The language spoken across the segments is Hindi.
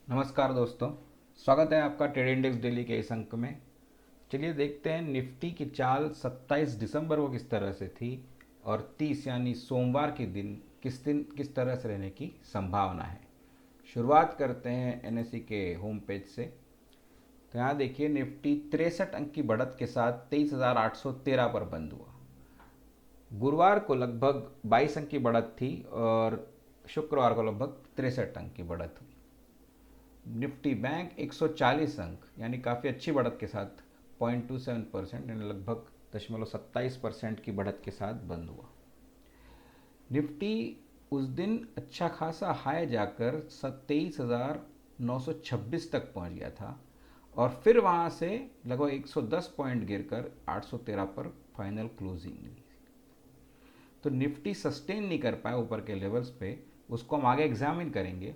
नमस्कार दोस्तों। स्वागत है आपका ट्रेड इंडेक्स डेली के इस अंक में। चलिए देखते हैं निफ्टी की चाल 27 दिसंबर को किस तरह से थी और 30 यानी सोमवार के दिन किस तरह से रहने की संभावना है। शुरुआत करते हैं एनएसई के होम पेज से। तो यहाँ देखिए निफ्टी 63 अंक की बढ़त के साथ 23,813 पर बंद हुआ। गुरुवार को लगभग 22 अंक की बढ़त थी और शुक्रवार को लगभग 63 अंक की बढ़त हुई। निफ्टी बैंक 140 अंक यानी काफ़ी अच्छी बढ़त के साथ 0.27% यानी लगभग 0.27% की बढ़त के साथ बंद हुआ। निफ्टी उस दिन अच्छा खासा हाई जाकर 23,926 तक पहुंच गया था और फिर वहां से लगभग 110 पॉइंट गिरकर 813 पर फाइनल क्लोजिंग ली। तो निफ्टी सस्टेन नहीं कर पाया ऊपर के लेवल्स पे, उसको हम आगे एग्जामिन करेंगे।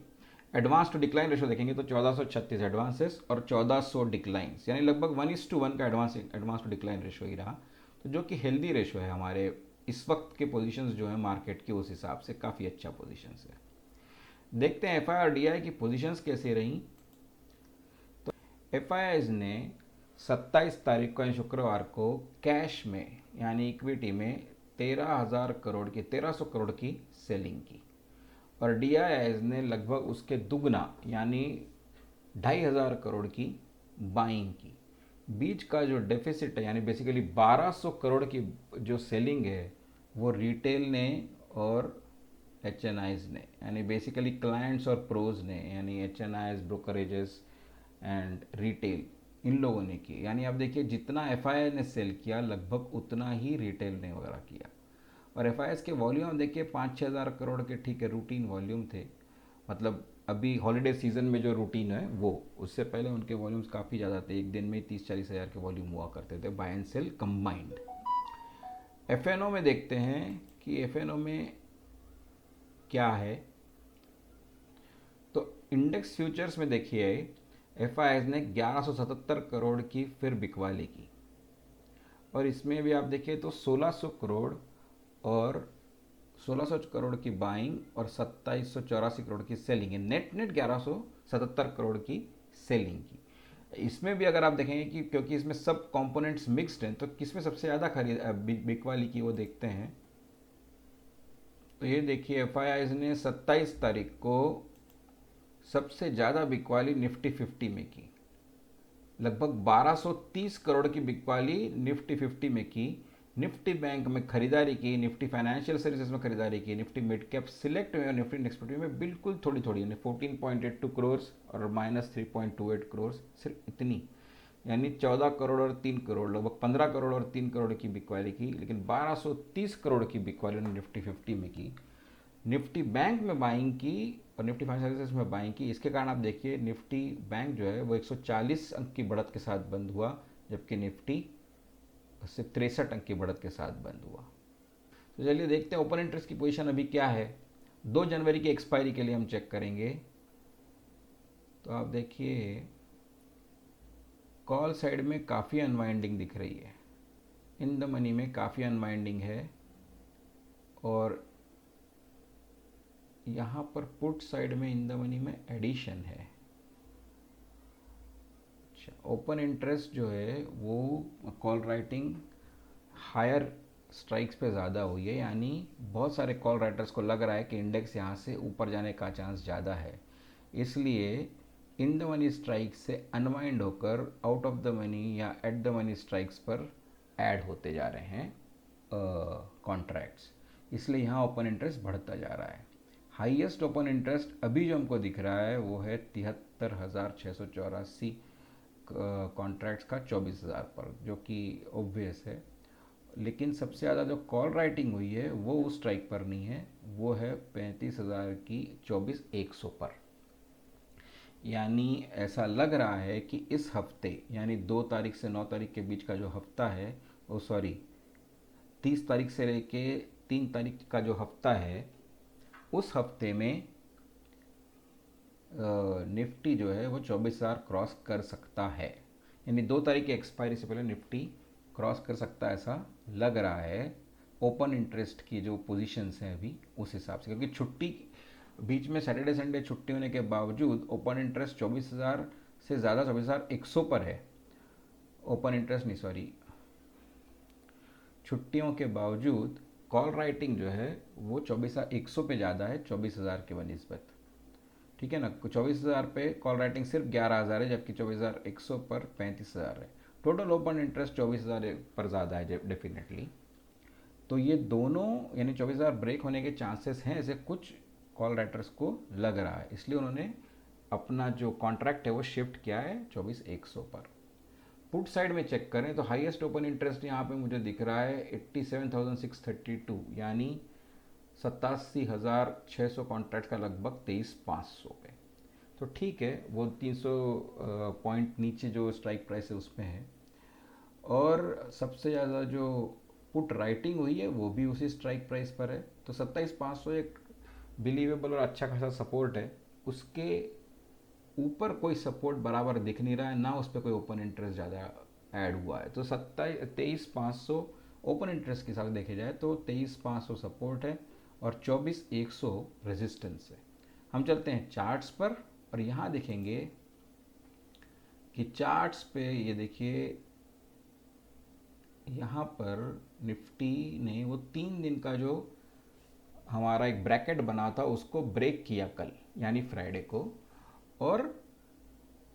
एडवांस टू डिक्लाइन रेशो देखेंगे तो 1436 एडवांसेस और 1400 डिक्लाइंस यानी लगभग 1:1 का एडवांस टू डिक्लाइन रेशो ही रहा। तो जो कि हेल्दी रेशो है हमारे इस वक्त के पोजीशंस जो है मार्केट के, उस हिसाब से काफ़ी अच्छा पोजीशंस है। देखते हैं एफआई और डीआई की पोजीशंस कैसे रही। तो एफआईआईज ने 27 तारीख को यानी शुक्रवार को कैश में यानी इक्विटी में 1300 करोड़ की सेलिंग की और डीआईआईज ने लगभग उसके दुगना यानी 2,500 करोड़ की बाइंग की। बीच का जो डेफिसिट है यानी बेसिकली 1,200 करोड़ की जो सेलिंग है वो रिटेल ने और एचएनआईज ने यानी बेसिकली क्लाइंट्स और प्रोज ने यानी एचएनआईज, ब्रोकरेजेस एंड रिटेल, इन लोगों ने की। यानी आप देखिए जितना एफआईआई ने सेल किया लगभग उतना ही रिटेल ने वगैरह किया। और एफ के वॉल्यूम देखिए 5-6 हज़ार करोड़ के, ठीक है, रूटीन वॉल्यूम थे। मतलब अभी हॉलीडे सीजन में जो रूटीन है वो, उससे पहले उनके वॉल्यूम्स काफ़ी ज़्यादा थे। एक दिन में 30-40 हज़ार के वॉल्यूम हुआ करते थे buy and sell combined. F में देखते हैं कि एफ में क्या है। तो इंडेक्स फ्यूचर्स में देखिए एफ ने 1177 करोड़ की फिर बिकवाली की और इसमें भी आप देखिए तो 1600 करोड़ और 1600 करोड़ की बाइंग और 2784 करोड़ की सेलिंग है। नेट नेट 1177 करोड़ की सेलिंग की। इसमें भी अगर आप देखेंगे कि क्योंकि इसमें सब कंपोनेंट्स मिक्स्ड हैं तो किसमें सबसे ज़्यादा खरीद बिकवाली की वो देखते हैं। तो ये देखिए एफ ने 27 तारीख को सबसे ज़्यादा बिकवाली निफ्टी 50 में की। लगभग 1230 करोड़ की बिकवाली निफ्टी 50 में की। निफ्टी बैंक में खरीदारी की, निफ्टी फाइनेंशियल सर्विसेज में खरीदारी की, निफ्टी मिड कैप सिलेक्ट में और निफ्टी इंडेक्स में बिल्कुल थोड़ी थोड़ी यानी 14.82 करोड़ और -3.28 करोड़, सिर्फ इतनी। यानी 14 करोड़ और 3 करोड़, लगभग 15 करोड़ और 3 करोड़ की बिकवाली की, लेकिन 1230 करोड़ की बिकवाली ने निफ्टी 50 में की। निफ्टी बैंक में बाइंग की और निफ्टी फाइनेंशियल सर्विसेज में बाइंग की। इसके कारण आप देखिए निफ्टी बैंक जो है वो 140 अंक की बढ़त के साथ बंद हुआ, जबकि निफ्टी सिर्फ 63 अंक की बढ़त के साथ बंद हुआ। तो चलिए देखते हैं ओपन इंटरेस्ट की पोजीशन अभी क्या है। 2 जनवरी की एक्सपायरी के लिए हम चेक करेंगे। तो आप देखिए कॉल साइड में काफ़ी अनवाइंडिंग दिख रही है, इन द मनी में काफ़ी अनवाइंडिंग है और यहाँ पर पुट साइड में इन द मनी में एडिशन है। अच्छा, ओपन इंटरेस्ट जो है वो कॉल राइटिंग हायर स्ट्राइक्स पे ज़्यादा हुई है, यानी बहुत सारे कॉल राइटर्स को लग रहा है कि इंडेक्स यहाँ से ऊपर जाने का चांस ज़्यादा है, इसलिए इन द मनी स्ट्राइक्स से अनवाइंड होकर आउट ऑफ द मनी या एट द मनी स्ट्राइक्स पर ऐड होते जा रहे हैं कॉन्ट्रैक्ट्स, इसलिए यहाँ ओपन इंटरेस्ट बढ़ता जा रहा है। हाईएस्ट ओपन इंटरेस्ट अभी जो हमको दिख रहा है वो है 73,684 कॉन्ट्रैक्ट्स का 24,000 पर, जो कि ऑब्वियस है। लेकिन सबसे ज़्यादा जो कॉल राइटिंग हुई है वो उस स्ट्राइक पर नहीं है, वो है 35,000 की 24,100 पर। यानी ऐसा लग रहा है कि इस हफ्ते यानी 2 तारीख से 9 तारीख के बीच का जो हफ्ता है, ओ सॉरी 30 तारीख से लेके 3 तारीख का जो हफ्ता है, उस हफ्ते में निफ्टी जो है वो 24,000 क्रॉस कर सकता है। यानी 2 तारीख की एक्सपायरी से पहले निफ्टी क्रॉस कर सकता है, ऐसा लग रहा है ओपन इंटरेस्ट की जो पोजीशंस हैं अभी उस हिसाब से, क्योंकि छुट्टी बीच में सैटरडे संडे छुट्टी होने के बावजूद ओपन इंटरेस्ट 24,000 से ज़्यादा 24,100 पर है। ओपन इंटरेस्ट नहीं, सॉरी, छुट्टियों के बावजूद कॉल राइटिंग जो है वो 24,100 पे ज़्यादा है 24,000 के बनिस्बत। ठीक है ना, 24,000 पे कॉल राइटिंग सिर्फ 11,000 है, जबकि 24,100 पर 35,000 है। टोटल ओपन इंटरेस्ट 24,000 पर ज़्यादा है डेफिनेटली। तो ये दोनों यानी 24,000 ब्रेक होने के चांसेस हैं, ऐसे कुछ कॉल राइटर्स को लग रहा है, इसलिए उन्होंने अपना जो कॉन्ट्रैक्ट है वो शिफ्ट किया है 24,100 पर। पुट साइड में चेक करें तो हाईएस्ट ओपन इंटरेस्ट यहाँ पे मुझे दिख रहा है 87,632, यानी 87,600 कॉन्ट्रैक्ट का लगभग 23,500 पे। तो ठीक है, वो 300 पॉइंट नीचे जो स्ट्राइक प्राइस है उसमें है। और सबसे ज़्यादा जो पुट राइटिंग हुई है वो भी उसी स्ट्राइक प्राइस पर है। तो 27,500 एक बिलीवेबल और अच्छा खासा सपोर्ट है। उसके ऊपर कोई सपोर्ट बराबर दिख नहीं रहा है, ना उस पर कोई ओपन इंटरेस्ट ज़्यादा ऐड हुआ है। तो 23,500 ओपन इंटरेस्ट के हिसाब से देखे जाए तो 23,500 सपोर्ट है और 24,100 रेजिस्टेंस है। हम चलते हैं चार्ट्स पर और यहाँ देखेंगे कि चार्ट्स पे ये देखिए, यहाँ पर निफ्टी ने वो 3 दिन का जो हमारा एक ब्रैकेट बना था उसको ब्रेक किया कल यानी फ्राइडे को, और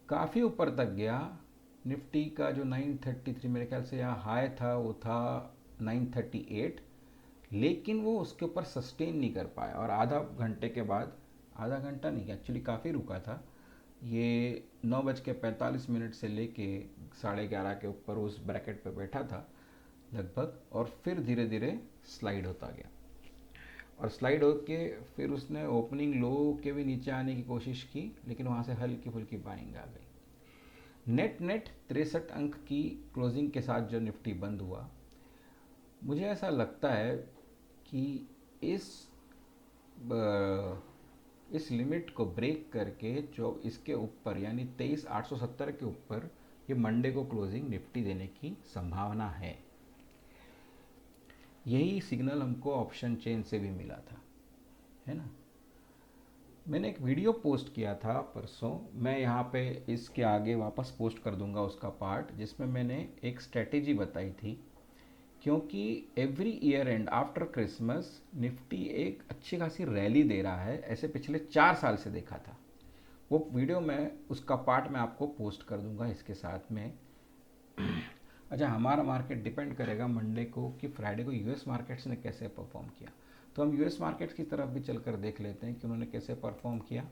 काफ़ी ऊपर तक गया। निफ्टी का जो 933 मेरे ख्याल से यहाँ हाई था वो था 938, लेकिन वो उसके ऊपर सस्टेन नहीं कर पाया और आधा घंटे के बाद, आधा घंटा नहीं एक्चुअली काफ़ी रुका था, ये 9:45 से लेके 11:30 के ऊपर उस ब्रैकेट पे बैठा था लगभग, और फिर धीरे धीरे स्लाइड होता गया और स्लाइड होके फिर उसने ओपनिंग लो के भी नीचे आने की कोशिश की, लेकिन वहाँ से हल्की फुल्की बाइंग आ गई। नेट 63 अंक की क्लोजिंग के साथ जो निफ्टी बंद हुआ, मुझे ऐसा लगता है कि इस लिमिट को ब्रेक करके जो इसके ऊपर यानी 23,870 के ऊपर ये मंडे को क्लोजिंग निफ्टी देने की संभावना है। यही सिग्नल हमको ऑप्शन चेन से भी मिला था, है ना। मैंने एक वीडियो पोस्ट किया था परसों, मैं यहाँ पे इसके आगे वापस पोस्ट कर दूंगा उसका पार्ट, जिसमें मैंने एक स्ट्रेटेजी बताई थी। क्योंकि every year and after Christmas Nifty एक अच्छी खासी रैली दे रहा है, ऐसे पिछले 4 साल से देखा था। वो वीडियो में उसका पार्ट मैं आपको पोस्ट कर दूंगा इसके साथ में। अच्छा, हमारा मार्केट डिपेंड करेगा मंडे को कि फ्राइडे को यूएस मार्केट्स ने कैसे परफॉर्म किया। तो हम यूएस मार्केट्स की तरफ भी चलकर देख लेते हैं कि उन्होंने कैसे परफॉर्म किया।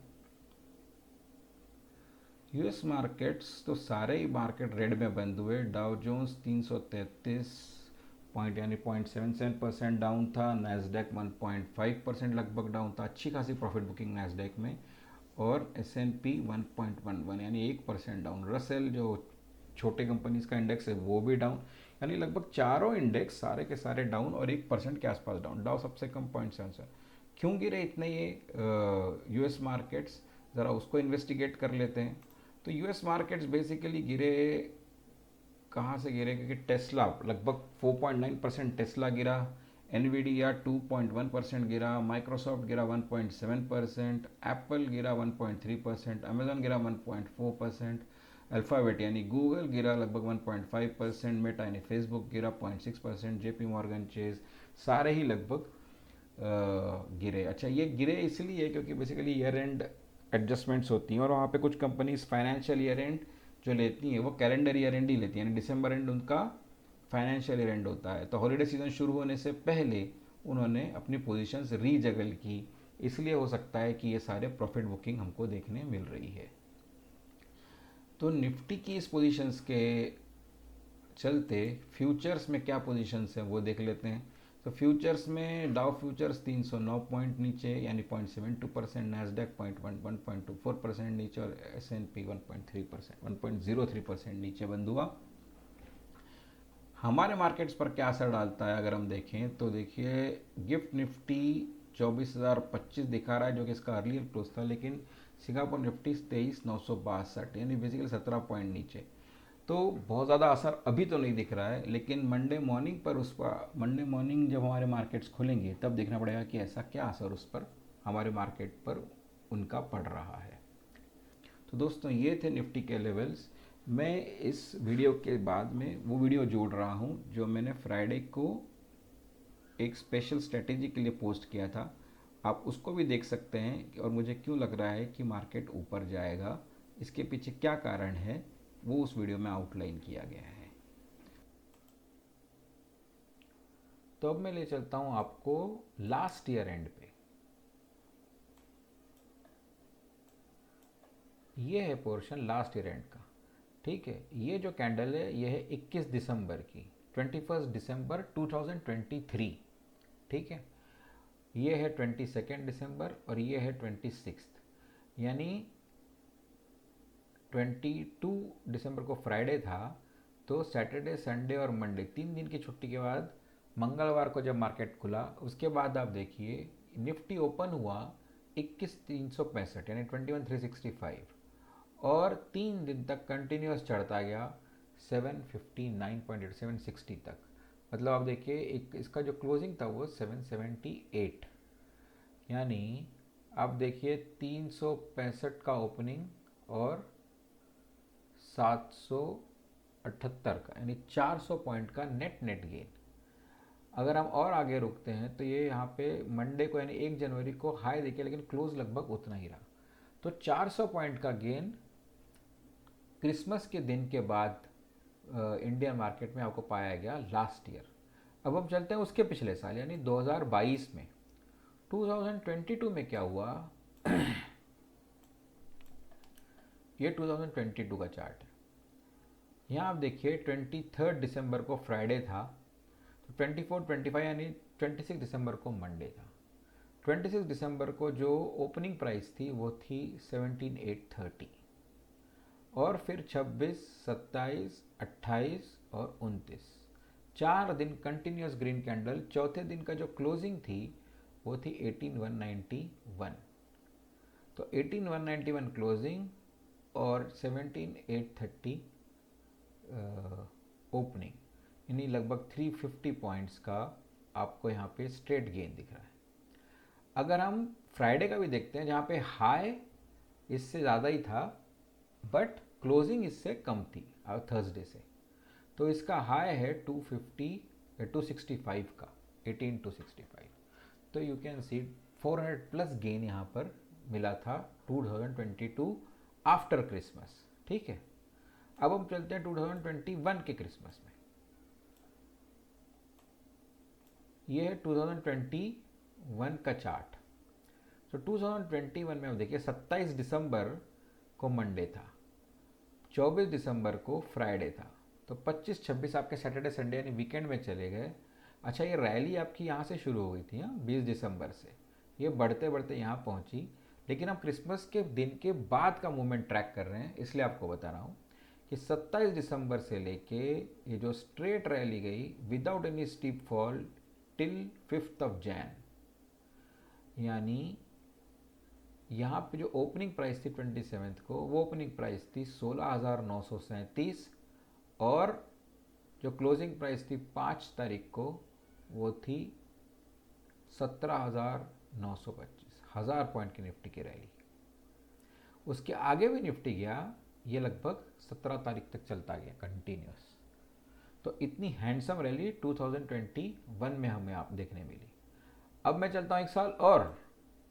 यूएस मार्केट्स तो सारे ही मार्केट रेड में बंद हुए। डाउ जोन्स 333 पॉइंट यानी 0.77% डाउन था। नैस्डैक 1.5% लगभग डाउन था, अच्छी खासी प्रॉफिट बुकिंग नैस्डैक में। और S&P 1.11 यानी 1% डाउन। रसेल जो छोटे कंपनीज का इंडेक्स है वो भी डाउन, यानी लगभग चारों इंडेक्स सारे के सारे डाउन और 1% के आसपास डाउन। डाउ सबसे कम 0.77। क्यों गिरे इतने ये यूएस मार्केट्स, ज़रा उसको इन्वेस्टिगेट कर लेते हैं। तो यूएस मार्केट्स बेसिकली गिरे, कहाँ से गिरे, क्योंकि टेस्ला लगभग 4.9% टेस्ला गिरा, एनवीडिया 2.1% गिरा, माइक्रोसॉफ्ट गिरा 1.7%, एप्पल गिरा 1.3%, अमेजन गिरा 1.4%, अल्फ़ाबेट यानी गूगल गिरा लगभग 1.5%, मेटा यानी फेसबुक गिरा 0.6%, जेपी मॉर्गन चेज सारे ही लगभग गिरे। अच्छा, ये गिरे इसलिए क्योंकि बेसिकली ईयर एंड एडजस्टमेंट्स होती हैं और वहाँ पे कुछ कंपनीज फाइनेंशियल ईयर एंड जो लेती हैं वो कैलेंडर ईयर एंड ही लेती हैं, यानी दिसंबर एंड उनका फाइनेंशियल ईयर एंड होता है। तो हॉलीडे सीजन शुरू होने से पहले उन्होंने अपनी पोजीशंस रीजगल की, इसलिए हो सकता है कि ये सारे प्रॉफिट बुकिंग हमको देखने मिल रही है। तो निफ्टी की इस पोजीशंस के चलते फ्यूचर्स में क्या पोजीशंस हैं वो देख लेते हैं। तो फ्यूचर्स में डाउ फ्यूचर्स 309 पॉइंट नीचे यानी 0.72%, नैस्डैक 1.24% नीचे और S&P 1.03% नीचे बंद हुआ। हमारे मार्केट्स पर क्या असर डालता है अगर हम देखें तो देखिए, गिफ्ट निफ्टी 24,025 दिखा रहा है जो कि इसका अर्लियर क्लोज था, लेकिन सिंगापुर निफ्टी 23,962 यानी बेसिकली 17 पॉइंट नीचे। तो बहुत ज़्यादा असर अभी तो नहीं दिख रहा है, लेकिन मंडे मॉर्निंग पर मंडे मॉर्निंग जब हमारे मार्केट्स खुलेंगे तब देखना पड़ेगा कि ऐसा क्या असर उस पर हमारे मार्केट पर उनका पड़ रहा है। तो दोस्तों ये थे निफ्टी के लेवल्स। मैं इस वीडियो के बाद में वो वीडियो जोड़ रहा हूँ जो मैंने फ्राइडे को एक स्पेशल स्ट्रेटेजी के लिए पोस्ट किया था, आप उसको भी देख सकते हैं। और मुझे क्यों लग रहा है कि मार्केट ऊपर जाएगा, इसके पीछे क्या कारण है, वो उस वीडियो में आउटलाइन किया गया है। तो अब मैं ले चलता हूं आपको लास्ट ईयर एंड पे। ये है पोर्शन लास्ट ईयर एंड का, ठीक है। ये जो कैंडल है ये है 21 दिसंबर की, 21 दिसंबर 2023, ठीक है। ये है 22 दिसंबर और ये है 26, यानी 22 दिसंबर को फ्राइडे था, तो सैटरडे संडे और मंडे 3 दिन की छुट्टी के बाद मंगलवार को जब मार्केट खुला, उसके बाद आप देखिए निफ्टी ओपन हुआ 21,365 यानी 21,365, और 3 दिन तक कंटिन्यूस चढ़ता गया 759.8 760 तक। मतलब आप देखिए एक इसका जो क्लोजिंग था वो 778, यानी आप देखिए 365 का ओपनिंग और 778 का, यानी 400 पॉइंट का नेट गेन। अगर हम और आगे रुकते हैं तो ये यहाँ पे मंडे को यानी 1 जनवरी को हाई देखिए, लेकिन क्लोज लगभग उतना ही रहा। तो 400 पॉइंट का गेन क्रिसमस के दिन के बाद इंडियन मार्केट में आपको पाया गया लास्ट ईयर। अब हम चलते हैं उसके पिछले साल यानी 2022 में। 2022 में क्या हुआ ये 2022 का चार्ट है। यहाँ आप देखिए 23 दिसंबर को फ्राइडे था, तो 24 25 यानी 26 दिसंबर को मंडे था। 26 दिसंबर को जो ओपनिंग प्राइस थी वो थी 17,830, और फिर 26, 27, 28 और 29, 4 दिन कंटिन्यूस ग्रीन कैंडल। चौथे दिन का जो क्लोजिंग थी वो थी 18,191, तो 18,191 क्लोजिंग और 17,830 ओपनिंग, यानी लगभग 350 पॉइंट्स का आपको यहाँ पे स्ट्रेट गेन दिख रहा है। अगर हम फ्राइडे का भी देखते हैं, जहाँ पे हाई इससे ज़्यादा ही था बट क्लोजिंग इससे कम थी थर्सडे से, तो इसका हाई है 265 का, 18,265। तो you can see 400 plus gain यहाँ पर मिला था 2022 आफ्टर क्रिसमस, ठीक है। अब हम चलते हैं 2021 के क्रिसमस में। ये है 2021 का चार्ट। तो 2021 में आप देखिए 27 दिसंबर को मंडे था, 24 दिसंबर को फ्राइडे था, तो 25 26 आपके सैटरडे संडे यानी वीकेंड में चले गए। अच्छा, ये रैली आपकी यहाँ से शुरू हो गई थी, 20 दिसंबर से, ये बढ़ते बढ़ते यहाँ पहुँची। लेकिन हम क्रिसमस के दिन के बाद का मूवमेंट ट्रैक कर रहे हैं, इसलिए आपको बता रहा हूँ कि 27 दिसंबर से लेके ये जो स्ट्रेट रैली गई without any steep fall till 5 Jain, यानी यहाँ पे जो ओपनिंग प्राइस थी 27 को, वो ओपनिंग प्राइस थी 16,937, और जो क्लोजिंग प्राइस थी 5 तारीख को वो थी 17,925, 1000 पॉइंट की निफ्टी की रैली। उसके आगे भी निफ्टी गया, ये लगभग 17 तारीख तक चलता गया कंटिन्यूस। तो इतनी हैंडसम रैली 2021 में हमें आप देखने मिली। अब मैं चलता हूँ एक साल और,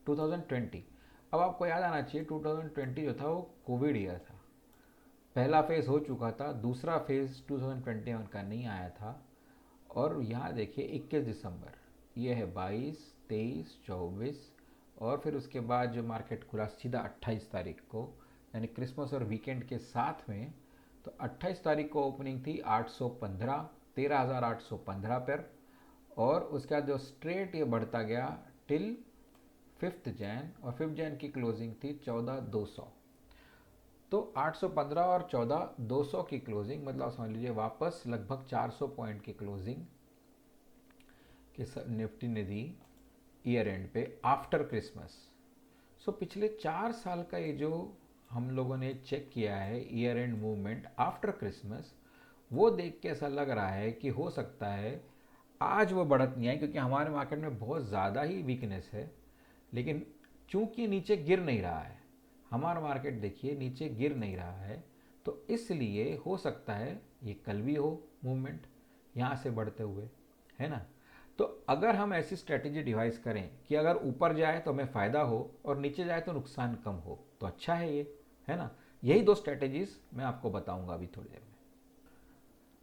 2020। अब आपको याद आना चाहिए 2020 जो था वो कोविड ईयर था, पहला फेज़ हो चुका था, दूसरा फेज़ 2021 का नहीं आया था। और यहाँ देखिए 21 दिसंबर, ये है 22, 23, 24, और फिर उसके बाद जो मार्केट खुला सीधा 28 तारीख को, यानी क्रिसमस और वीकेंड के साथ में। तो 28 तारीख को ओपनिंग थी 815, 13,815 पर, और उसके बाद जो स्ट्रेट ये बढ़ता गया टिल 5 जैन, और 5 जैन की क्लोजिंग थी 14,200। तो 815 और 14,200 की क्लोजिंग, मतलब समझ लीजिए वापस लगभग 400 पॉइंट की क्लोजिंग कि निफ्टी ने दी ईयर एंड पे आफ्टर क्रिसमस। सो पिछले 4 साल का ये जो हम लोगों ने चेक किया है year and movement after Christmas, वो देख के ऐसा लग रहा है कि हो सकता है आज वो बढ़त नहीं आई, क्योंकि हमारे मार्केट में बहुत ज़्यादा ही वीकनेस है। लेकिन चूंकि नीचे गिर नहीं रहा है, हमारा मार्केट देखिए नीचे गिर नहीं रहा है, तो इसलिए हो सकता है ये कल भी हो मूवमेंट यहाँ से बढ़ते हुए, है ना। तो अगर हम ऐसी स्ट्रेटेजी डिवाइस करें कि अगर ऊपर जाए तो हमें फ़ायदा हो और नीचे जाए तो नुकसान कम हो, तो अच्छा है ये, है ना। यही दो स्ट्रेटेजीज मैं आपको बताऊंगा अभी थोड़ी देर में।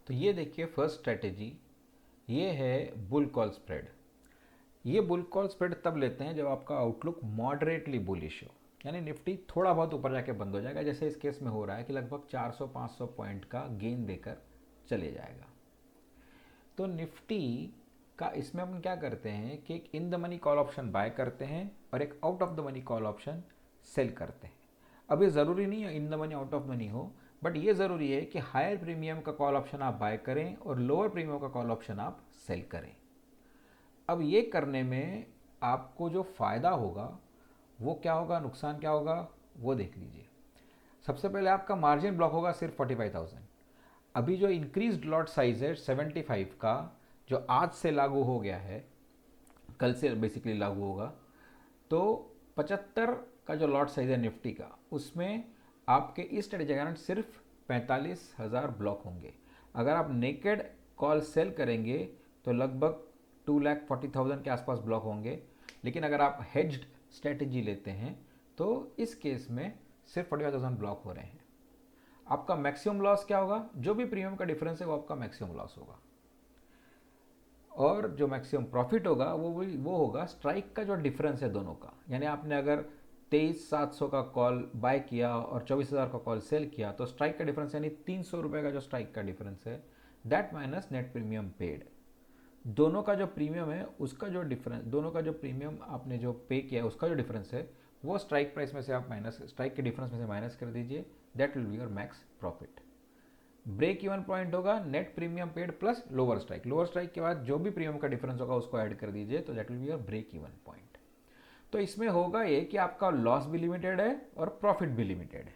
तो ये देखिए फर्स्ट स्ट्रेटेजी, ये है बुल कॉल स्प्रेड। ये बुल कॉल स्प्रेड तब लेते हैं जब आपका आउटलुक मॉडरेटली बुलिश हो, यानी निफ्टी थोड़ा बहुत ऊपर जाके बंद हो जाएगा, जैसे इस केस में हो रहा है कि लगभग 400-500 पॉइंट का गेन देकर चले जाएगा। तो निफ्टी का इसमें अपन क्या करते हैं कि एक in the money call option buy करते हैं और एक out of the money call option sell करते हैं। अब ये ज़रूरी नहीं है in the money out of money हो, बट ये ज़रूरी है कि हायर प्रीमियम का कॉल ऑप्शन आप बाय करें और लोअर प्रीमियम का कॉल ऑप्शन आप सेल करें। अब ये करने में आपको जो फ़ायदा होगा वो क्या होगा, नुकसान क्या होगा, वो देख लीजिए। सबसे पहले आपका मार्जिन ब्लॉक होगा सिर्फ 45,000। अभी जो इंक्रीज्ड लॉट साइज है 75 का, जो आज से लागू हो गया है, कल से बेसिकली लागू होगा, तो 75 का जो लॉट साइज है निफ्टी का, उसमें आपके इस स्ट्रेटेजी के कारण सिर्फ 45,000 ब्लॉक होंगे। अगर आप नेकेड कॉल सेल करेंगे तो लगभग 2,40,000 के आसपास ब्लॉक होंगे। लेकिन अगर आप हेज्ड स्ट्रेटेजी लेते हैं तो इस केस में सिर्फ 45,000 ब्लॉक हो रहे हैं। आपका मैक्सिमम लॉस क्या होगा, जो भी प्रीमियम का डिफरेंस है वो आपका मैक्सिमम लॉस होगा, और जो मैक्सिमम प्रॉफिट होगा वो होगा स्ट्राइक का जो डिफरेंस है दोनों का। यानी आपने अगर 23,700 का कॉल बाय किया और 24,000 का कॉल सेल किया, तो स्ट्राइक का डिफरेंस यानी 300 रुपये का जो स्ट्राइक का डिफरेंस है, that minus net premium paid. दोनों का जो प्रीमियम है उसका जो डिफरेंस, दोनों का जो प्रीमियम आपने जो पे किया है उसका जो डिफरेंस है, वो स्ट्राइक प्राइस में से आप माइनस, स्ट्राइक के डिफरेंस में से माइनस कर दीजिए, that will be your max profit. Break even point होगा net premium paid plus lower strike. Lower strike के बाद जो भी प्रीमियम का डिफरेंस होगा उसको ऐड कर दीजिए, तो that will be your break even point. तो इसमें होगा ये कि आपका लॉस भी लिमिटेड है और प्रॉफिट भी लिमिटेड है।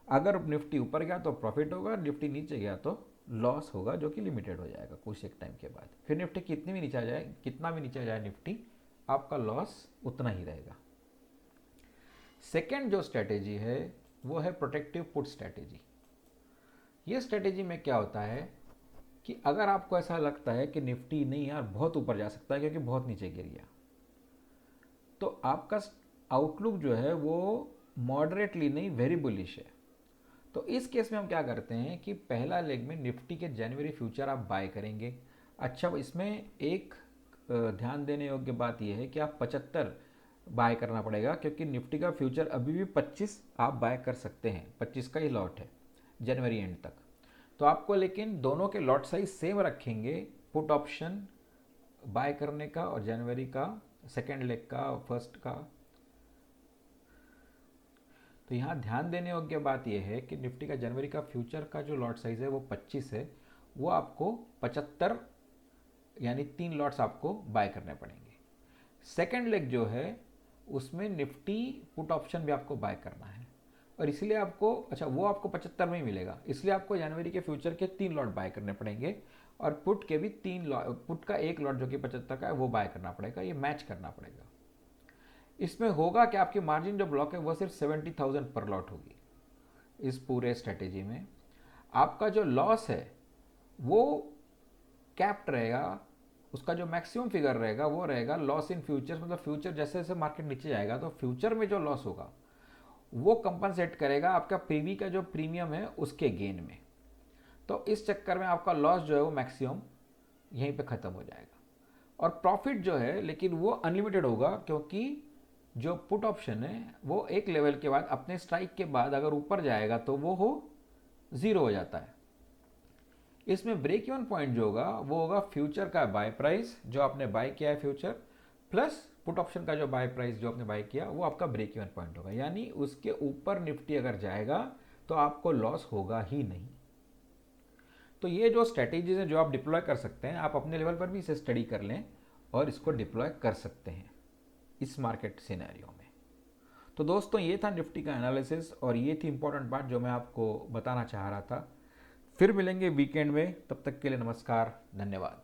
अगर निफ्टी ऊपर गया तो प्रॉफिट होगा, निफ्टी नीचे गया तो लॉस होगा, जो कि लिमिटेड हो जाएगा कुछ एक टाइम के बाद। फिर निफ्टी कितनी भी नीचे आ जाए, कितना भी नीचे आ जाए निफ्टी, आपका लॉस उतना ही रहेगा। सेकेंड जो स्ट्रेटेजी है वो है प्रोटेक्टिव पुट स्ट्रेटेजी। ये स्ट्रेटेजी में क्या होता है कि अगर आपको ऐसा लगता है कि निफ्टी नहीं यार बहुत ऊपर जा सकता है क्योंकि बहुत नीचे गिर गया, तो आपका आउटलुक जो है वो मॉडरेटली नहीं वेरी बुलिश है, तो इस केस में हम क्या करते हैं कि पहला लेग में निफ्टी के जनवरी फ्यूचर आप बाय करेंगे। अच्छा, इसमें एक ध्यान देने योग्य बात यह है कि आप 75 बाय करना पड़ेगा, क्योंकि निफ्टी का फ्यूचर अभी भी 25 आप बाय कर सकते हैं, 25 का ही लॉट है जनवरी एंड तक। तो आपको लेकिन दोनों के लॉट साइज सेम रखेंगे, पुट ऑप्शन बाय करने का और जनवरी का सेकेंड लेग का, फर्स्ट का। तो यहाँ ध्यान देने योग्य बात यह है कि निफ्टी का जनवरी का फ्यूचर का जो लॉट साइज है वो 25 है, वो आपको 75 यानी 3 लॉट्स आपको बाय करने पड़ेंगे। सेकेंड लेग जो है उसमें निफ्टी पुट ऑप्शन भी आपको बाय करना है, और इसलिए आपको, अच्छा वो आपको 75 में ही मिलेगा, इसलिए आपको जनवरी के फ्यूचर के 3 लॉट बाय करने पड़ेंगे, और पुट के भी 3 लॉट, पुट का एक लॉट जो कि 75 का है वो बाय करना पड़ेगा, ये मैच करना पड़ेगा। इसमें होगा कि आपकी मार्जिन जो ब्लॉक है वो सिर्फ 70,000 पर लॉट होगी। इस पूरे स्ट्रेटेजी में आपका जो लॉस है वो कैप्ड रहेगा, उसका जो मैक्सिमम फिगर रहेगा वो रहेगा लॉस इन फ्यूचर, मतलब फ्यूचर जैसे जैसे मार्केट नीचे जाएगा तो फ्यूचर में जो लॉस होगा वो कंपनसेट करेगा आपका पीवी का जो प्रीमियम है उसके गेन में। तो इस चक्कर में आपका लॉस जो है वो मैक्सिमम यहीं पे ख़त्म हो जाएगा, और प्रॉफिट जो है लेकिन वो अनलिमिटेड होगा, क्योंकि जो पुट ऑप्शन है वो एक लेवल के बाद अपने स्ट्राइक के बाद अगर ऊपर जाएगा तो वो हो ज़ीरो हो जाता है। इसमें ब्रेक इवन पॉइंट जो होगा वो होगा फ्यूचर का बाय प्राइस जो आपने बाय किया है फ्यूचर, प्लस पुट ऑप्शन का जो बाय प्राइस जो आपने बाय किया वो आपका ब्रेक इवन पॉइंट होगा। यानी उसके ऊपर निफ्टी अगर जाएगा तो आपको लॉस होगा ही नहीं। तो ये जो स्ट्रेटेजीज हैं जो आप डिप्लॉय कर सकते हैं, आप अपने लेवल पर भी इसे स्टडी कर लें और इसको डिप्लॉय कर सकते हैं इस मार्केट सिनेरियो में। तो दोस्तों ये था निफ्टी का एनालिसिस, और ये थी इंपॉर्टेंट बात जो मैं आपको बताना चाह रहा था। फिर मिलेंगे वीकेंड में, तब तक के लिए नमस्कार, धन्यवाद।